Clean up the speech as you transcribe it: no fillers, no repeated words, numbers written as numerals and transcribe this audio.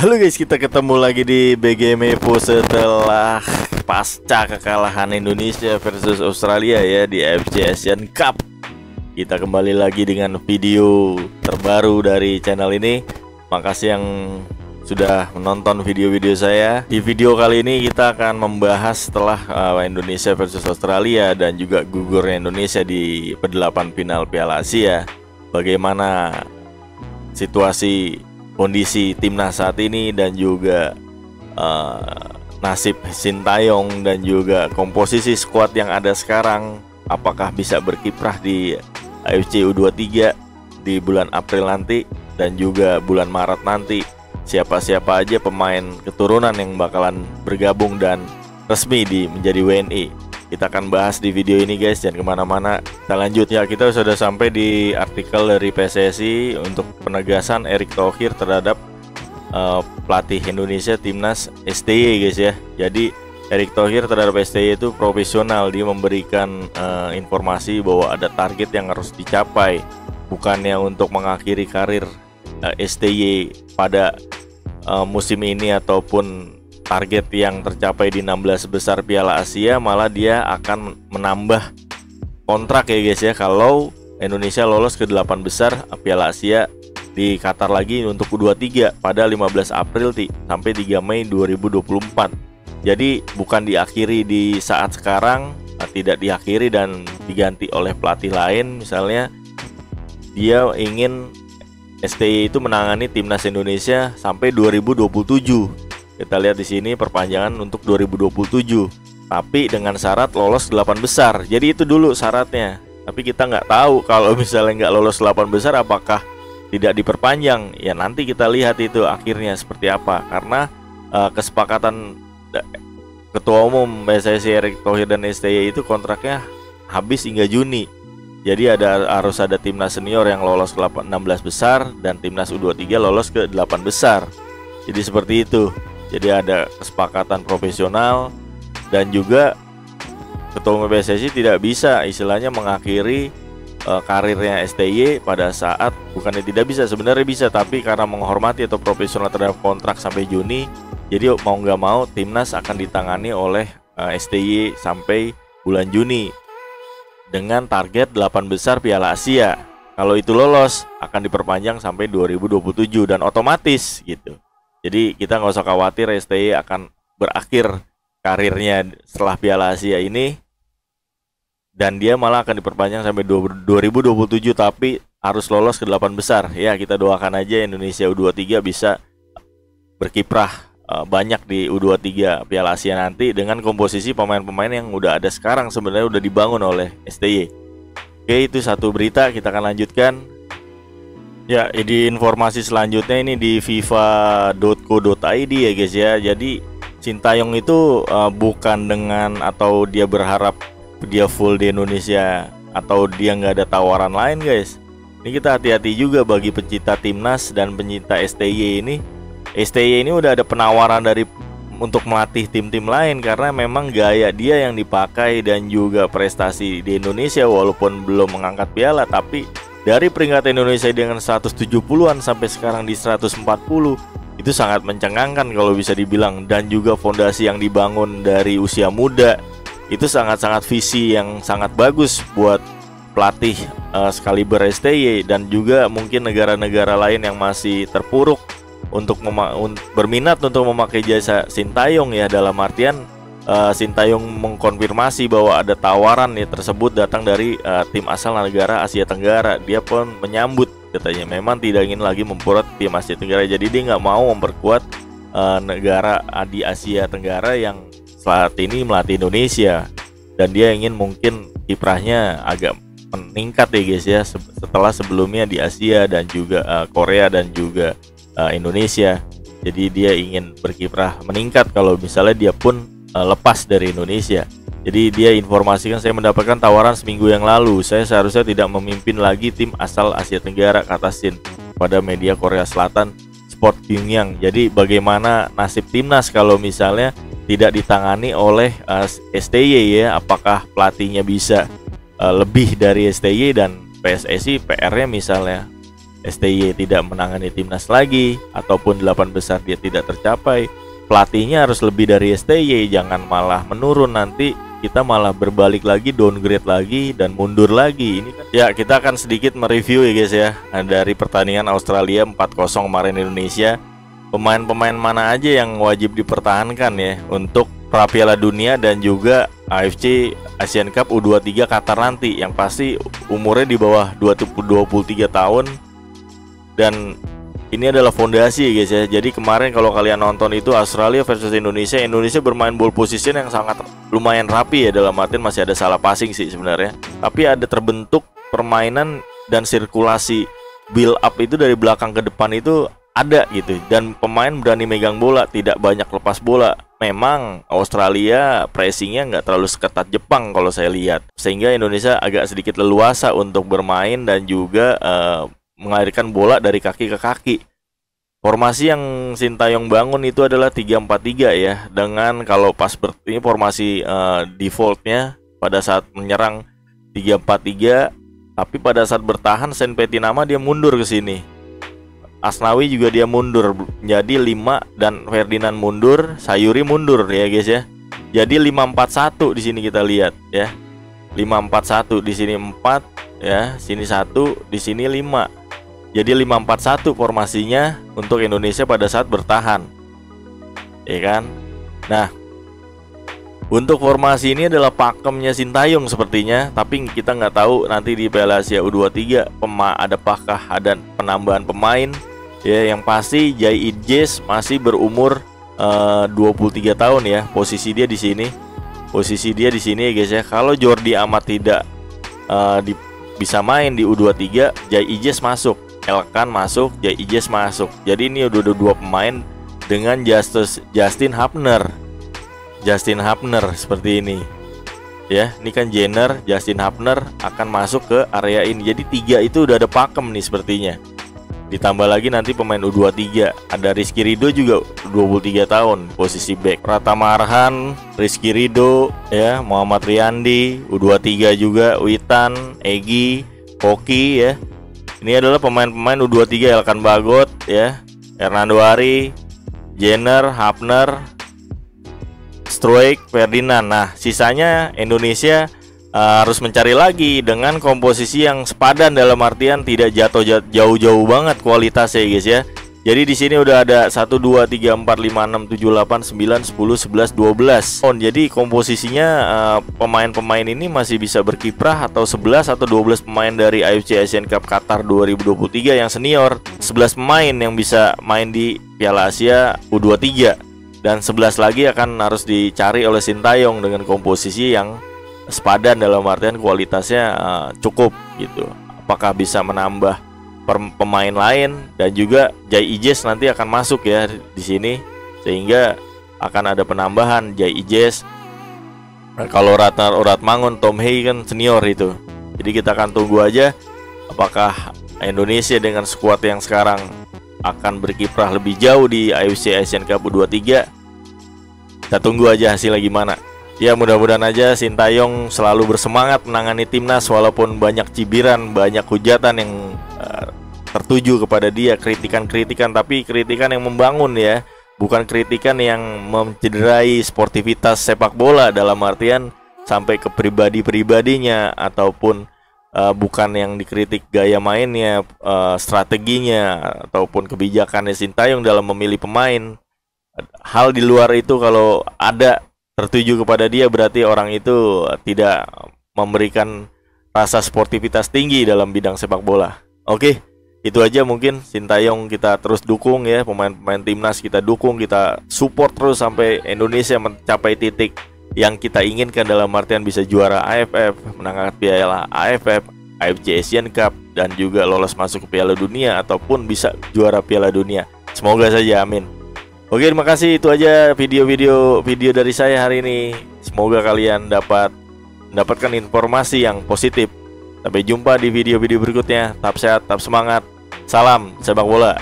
Halo guys, kita ketemu lagi di BG Mepo setelah pasca kekalahan Indonesia versus Australia ya di AFC Asian Cup. Kita kembali lagi dengan video terbaru dari channel ini. Makasih yang sudah menonton video-video saya. Di video kali ini kita akan membahas setelah Indonesia versus Australia dan juga gugurnya Indonesia di pedelapan final Piala Asia. Bagaimana situasi kondisi timnas saat ini dan juga nasib Sintayong dan juga komposisi skuad yang ada sekarang, apakah bisa berkiprah di AFC U23 di bulan April nanti dan juga bulan Maret nanti, siapa-siapa aja pemain keturunan yang bakalan bergabung dan resmi menjadi WNI. Kita akan bahas di video ini guys, jangan kemana-mana. Kita lanjut ya, kita sudah sampai di artikel dari PSSI untuk penegasan Erick Thohir terhadap pelatih Indonesia timnas STY guys ya. Jadi Erick Thohir terhadap STY itu profesional, dia memberikan informasi bahwa ada target yang harus dicapai, bukannya untuk mengakhiri karir STY pada musim ini ataupun target yang tercapai di 16 besar Piala Asia, malah dia akan menambah kontrak ya guys ya kalau Indonesia lolos ke 8 besar Piala Asia di Qatar lagi untuk U23 pada 15 April sampai 3 Mei 2024. Jadi bukan diakhiri di saat sekarang, tidak diakhiri dan diganti oleh pelatih lain. Misalnya dia ingin STY itu menangani timnas Indonesia sampai 2027. Kita lihat di sini perpanjangan untuk 2027, tapi dengan syarat lolos 8 besar. Jadi itu dulu syaratnya. Tapi kita nggak tahu kalau misalnya nggak lolos 8 besar apakah tidak diperpanjang. Ya nanti kita lihat itu akhirnya seperti apa. Karena kesepakatan Ketua Umum PSSI Erick Thohir dan STY itu kontraknya habis hingga Juni. Jadi harus ada timnas senior yang lolos ke 16 besar dan timnas U23 lolos ke 8 besar. Jadi seperti itu. Jadi ada kesepakatan profesional dan juga Ketua Umum PSSI tidak bisa istilahnya mengakhiri karirnya STY pada saat, bukannya tidak bisa, sebenarnya bisa, tapi karena menghormati atau profesional terhadap kontrak sampai Juni, jadi mau nggak mau timnas akan ditangani oleh STY sampai bulan Juni dengan target 8 besar Piala Asia. Kalau itu lolos akan diperpanjang sampai 2027 dan otomatis gitu. Jadi kita nggak usah khawatir STY akan berakhir karirnya setelah Piala Asia ini, dan dia malah akan diperpanjang sampai 2027 tapi harus lolos ke 8 besar. Ya kita doakan aja Indonesia U23 bisa berkiprah banyak di U23 Piala Asia nanti dengan komposisi pemain-pemain yang udah ada sekarang, sebenarnya udah dibangun oleh STY. Oke, itu satu berita, kita akan lanjutkan. Ya, di informasi selanjutnya ini di fifa.co.id ya guys ya. Jadi Sintayong itu bukan dengan atau dia berharap dia full di Indonesia atau dia nggak ada tawaran lain guys. Ini kita hati-hati juga bagi pencinta timnas dan pencinta STY ini. STY ini udah ada penawaran untuk melatih tim-tim lain karena memang gaya dia yang dipakai dan juga prestasi di Indonesia walaupun belum mengangkat piala, tapi dari peringkat Indonesia dengan 170-an sampai sekarang di 140, itu sangat mencengangkan kalau bisa dibilang. Dan juga fondasi yang dibangun dari usia muda itu sangat-sangat visi yang sangat bagus buat pelatih sekaliber STY dan juga mungkin negara-negara lain yang masih terpuruk untuk berminat untuk memakai jasa Sintayong ya, dalam artian Sintayong mengkonfirmasi bahwa ada tawaran ya tersebut datang dari tim asal negara Asia Tenggara. Dia pun menyambut, katanya memang tidak ingin lagi memperkuat tim Asia Tenggara. Jadi dia nggak mau memperkuat negara di Asia Tenggara yang saat ini melatih Indonesia, dan dia ingin mungkin kiprahnya agak meningkat ya guys ya setelah sebelumnya di Asia dan juga Korea dan juga Indonesia. Jadi dia ingin berkiprah meningkat kalau misalnya dia pun lepas dari Indonesia. Jadi dia informasikan, saya mendapatkan tawaran seminggu yang lalu. Saya seharusnya tidak memimpin lagi tim asal Asia Tenggara, kata Sin pada media Korea Selatan Sport Pyongyang. Jadi bagaimana nasib timnas kalau misalnya tidak ditangani oleh STY ya? Apakah pelatihnya bisa lebih dari STY dan PSSI PR-nya misalnya STY tidak menangani timnas lagi, ataupun 8 besar dia tidak tercapai, pelatihnya harus lebih dari STY, jangan malah menurun, nanti kita malah berbalik lagi, downgrade lagi, dan mundur lagi. Ini kan ya, kita akan sedikit mereview ya guys ya, dari pertandingan Australia 4-0 kemarin Indonesia. Pemain-pemain mana aja yang wajib dipertahankan ya untuk pra Piala Dunia dan juga AFC Asian Cup U23 Qatar nanti, yang pasti umurnya di bawah 23 tahun. Dan ini adalah fondasi ya guys ya. Jadi kemarin kalau kalian nonton itu Australia versus Indonesia, Indonesia bermain ball position yang sangat lumayan rapi ya, dalam artian masih ada salah passing sih sebenarnya, tapi ada terbentuk permainan dan sirkulasi build up itu dari belakang ke depan itu ada gitu, dan pemain berani megang bola, tidak banyak lepas bola. Memang Australia pressingnya nggak terlalu seketat Jepang kalau saya lihat, sehingga Indonesia agak sedikit leluasa untuk bermain dan juga mengalirkan bola dari kaki ke kaki. Formasi yang Sintayong bangun itu adalah 3-4-3 ya, dengan kalau pas ini formasi defaultnya pada saat menyerang 3-4-3, tapi pada saat bertahan Sen Petinama dia mundur ke sini. Asnawi juga dia mundur, jadi 5, dan Ferdinand mundur, Sayuri mundur ya guys ya. Jadi 5-4-1 di sini kita lihat ya. 5-4-1 di sini 4 ya, sini 1, di sini 5. Jadi 5-4-1 formasinya untuk Indonesia pada saat bertahan. Ya kan? Nah, untuk formasi ini adalah pakemnya Sintayong sepertinya, tapi kita nggak tahu nanti di Piala Asia U23 adapakah ada penambahan pemain. Ya, yang pasti Jai Idjes masih berumur 23 tahun ya. Posisi dia di sini. Posisi dia di sini ya guys ya. Kalau Jordi Amat tidak bisa main di U23, Jai Idjes masuk, Elkan masuk, Jai Idjes masuk. Jadi ini udah 2 pemain dengan Justin Hapner. Justin Hapner seperti ini. Ya, ini kan Jenner, Justin Hapner akan masuk ke area ini. Jadi 3 itu udah ada pakem nih sepertinya. Ditambah lagi nanti pemain U23, ada Rizky Ridho juga 23 tahun posisi back. Pratama Arhan, Rizky Ridho ya, Muhammad Riyandi U23 juga, Witan, Egi, Koki ya. Ini adalah pemain-pemain U23, Elkan Bagot ya, Hernando Ari, Jenner, Hapner, Struik, Ferdinand. Nah, sisanya Indonesia harus mencari lagi dengan komposisi yang sepadan, dalam artian tidak jauh-jauh banget kualitasnya guys ya. Jadi di sini udah ada 1 2 3 4 5 6 7 8 9 10 11 12. Jadi komposisinya pemain-pemain ini masih bisa berkiprah, atau 11 atau 12 pemain dari AFC Asian Cup Qatar 2023 yang senior. 11 pemain yang bisa main di Piala Asia U23, dan 11 lagi akan harus dicari oleh Sintayong dengan komposisi yang sepadan, dalam artian kualitasnya cukup gitu. Apakah bisa menambah pemain lain, dan juga Jai Idjes nanti akan masuk ya di sini, sehingga akan ada penambahan Jai Idjes. Kalau Ratmangun, Tom Hey kan senior itu. Jadi kita akan tunggu aja apakah Indonesia dengan skuad yang sekarang akan berkiprah lebih jauh di AFC Asian Cup U23. Kita tunggu aja hasilnya gimana. Ya, mudah-mudahan aja Sintayong selalu bersemangat menangani timnas, walaupun banyak cibiran, banyak hujatan yang tertuju kepada dia, kritikan-kritikan, tapi kritikan yang membangun ya, bukan kritikan yang mencederai sportivitas sepak bola, dalam artian sampai ke pribadi-pribadinya, ataupun bukan yang dikritik gaya mainnya, strateginya, ataupun kebijakannya Sintayong dalam memilih pemain. Hal di luar itu kalau ada tertuju kepada dia, berarti orang itu tidak memberikan rasa sportivitas tinggi dalam bidang sepak bola. Oke, itu aja mungkin. Sintayong kita terus dukung ya, pemain-pemain timnas kita dukung, kita support terus sampai Indonesia mencapai titik yang kita inginkan, dalam artian bisa juara AFF, menangkan Piala AFF, AFC Asian Cup, dan juga lolos masuk ke Piala Dunia, ataupun bisa juara Piala Dunia. Semoga saja, amin. Oke, terima kasih. Itu aja video dari saya hari ini. Semoga kalian mendapatkan informasi yang positif. Sampai jumpa di video-video berikutnya. Tetap sehat, tetap semangat. Salam sepak bola.